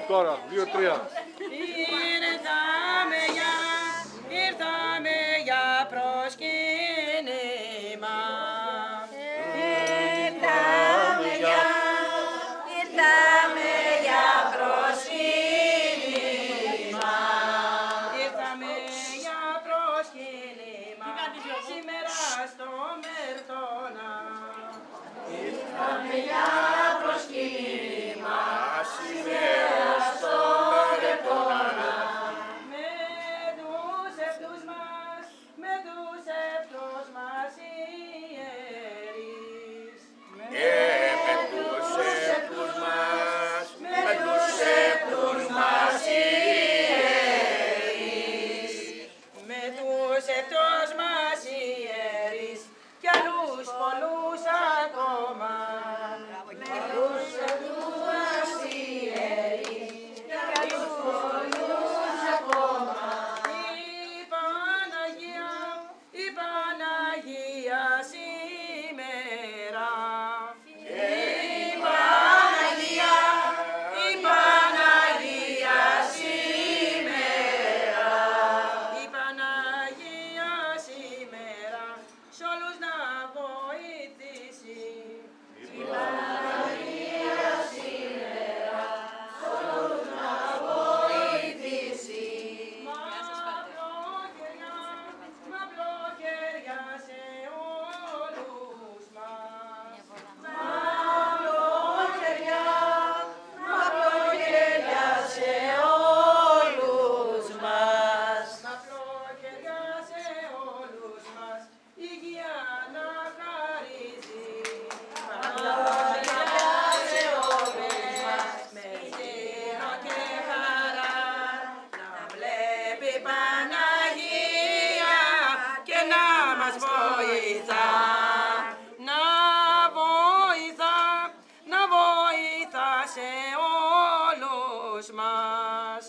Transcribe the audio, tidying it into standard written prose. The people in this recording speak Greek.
Τώρα, 2-3. Ήρθαμε για προσκύνημα. Ήρθαμε για προσκύνημα. Ήρθαμε για προσκύνημα. Σήμερα στο Μερτώνα. Ήρθαμε για προσκύνημα. Σήμερα στο Μερτώνα. Με τους ευτούς μας ιερείς. Με τους ευτούς μας ιερείς. Με τους ευτούς μας ιερείς κι άλλους πολλούς ακόμα. Με τους ευτούς μας ιερείς κι άλλους πολλούς ακόμα. Η Παναγία σήμερα. Η Παναγία σήμερα. Η Παναγία σήμερα σ' όλους να βοηθήσει. Η Παναγία σήμερα σ' όλους να βοηθήσει. Μαυροκαιριά σε όλους μας. Μαυροκαιριά σε όλους μας. Μαυροκαιριά σε όλους μας. Υγεία να χαρίζει. Μαυροκαιριά σε όλους μας. Με γύρο και χαρά. Να βλέπει Παναγία και να μας βοηθά. Να βοηθά σε όλους μας.